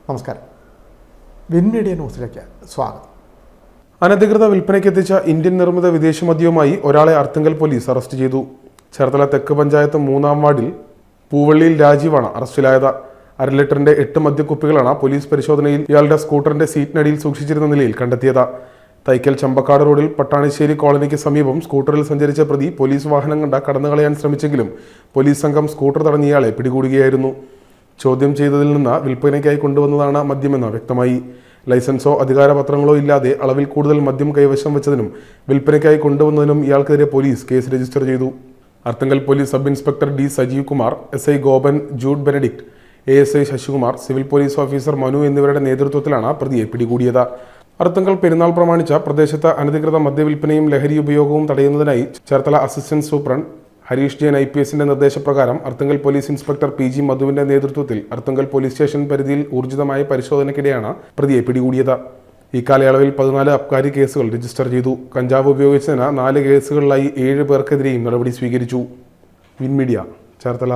നമസ്കാരം. Win media ന്യൂസിലേക്ക് സ്വാഗതം. അനധികൃത വിൽപ്പനയ്ക്കെത്തിച്ച ഇന്ത്യൻ നിർമ്മിത വിദേശ മദ്യവുമായി ഒരാളെ അർത്തുങ്കൽ പോലീസ് അറസ്റ്റ് ചെയ്തു. ചേർത്തല തെക്ക് പഞ്ചായത്ത് 3-ാം വാർഡിൽ പൂവള്ളിയിൽ രാജീവാണ് അറസ്റ്റിലായത്. 1/2 ലിറ്ററിന്റെ 8 മദ്യക്കുപ്പികളാണ് പോലീസ് പരിശോധനയിൽ ഇയാളുടെ സ്കൂട്ടറിന്റെ സീറ്റിനടിയിൽ സൂക്ഷിച്ചിരുന്ന നിലയിൽ കണ്ടെത്തിയത്. തൈക്കൽ ചമ്പക്കാട് റോഡിൽ പട്ടാണിശ്ശേരി കോളനിക്ക് സമീപം സ്കൂട്ടറിൽ സഞ്ചരിച്ച പ്രതി പോലീസ് വാഹനം കണ്ട കടന്നുകളയാൻ ശ്രമിച്ചെങ്കിലും പോലീസ് സംഘം സ്കൂട്ടർ തടഞ്ഞ ഇയാളെ പിടികൂടുകയായിരുന്നു. ചോദ്യം ചെയ്തതിൽ നിന്ന് വിൽപ്പനയ്ക്കായി കൊണ്ടുവന്നതാണ് മദ്യമെന്ന് വ്യക്തമായി. ലൈസൻസോ അധികാരപത്രങ്ങളോ ഇല്ലാതെ അളവിൽ കൂടുതൽ മദ്യം കൈവശം വെച്ചതിനും വിൽപ്പനയ്ക്കായി കൊണ്ടുവന്നതിനും ഇയാൾക്കെതിരെ പോലീസ് കേസ് രജിസ്റ്റർ ചെയ്തു. Arthunkal police sub inspector D Sajeev Kumar, SI Gopan, Jude Benedict, ASI Sasikumar, civil police officer Manu എന്നിവരുടെ നേതൃത്വത്തിലാണ് പ്രതിയെ പിടികൂടിയത്. അർത്തുങ്കൽ പെരുന്നാൾ പ്രമാണിച്ച പ്രദേശത്ത് അനധികൃത മദ്യവിൽപ്പനയും ലഹരി ഉപയോഗവും തടയുന്നതിനായി ചേർത്തല അസിസ്റ്റന്റ് സൂപ്രണ്ട് ഹരീഷ് ജെയിൻ IPSന്റെ നിർദ്ദേശപ്രകാരം അർത്തുങ്കൽ പോലീസ് ഇൻസ്പെക്ടർ PG മധുവിന്റെ നേതൃത്വത്തിൽ അർത്തുങ്കൽ പോലീസ് സ്റ്റേഷൻ പരിധിയിൽ ഊർജിതമായ പരിശോധനയ്ക്കിടെയാണ് പ്രതിയെ പിടികൂടിയത്. ഈ കാലയളവിൽ 14 അബ്കാരി കേസുകൾ രജിസ്റ്റർ ചെയ്തു. കഞ്ചാവ് ഉപയോഗിച്ചതിന് 4 കേസുകളിലായി 7 പേർക്കെതിരെയും നടപടി സ്വീകരിച്ചു. Win media, Cherthala.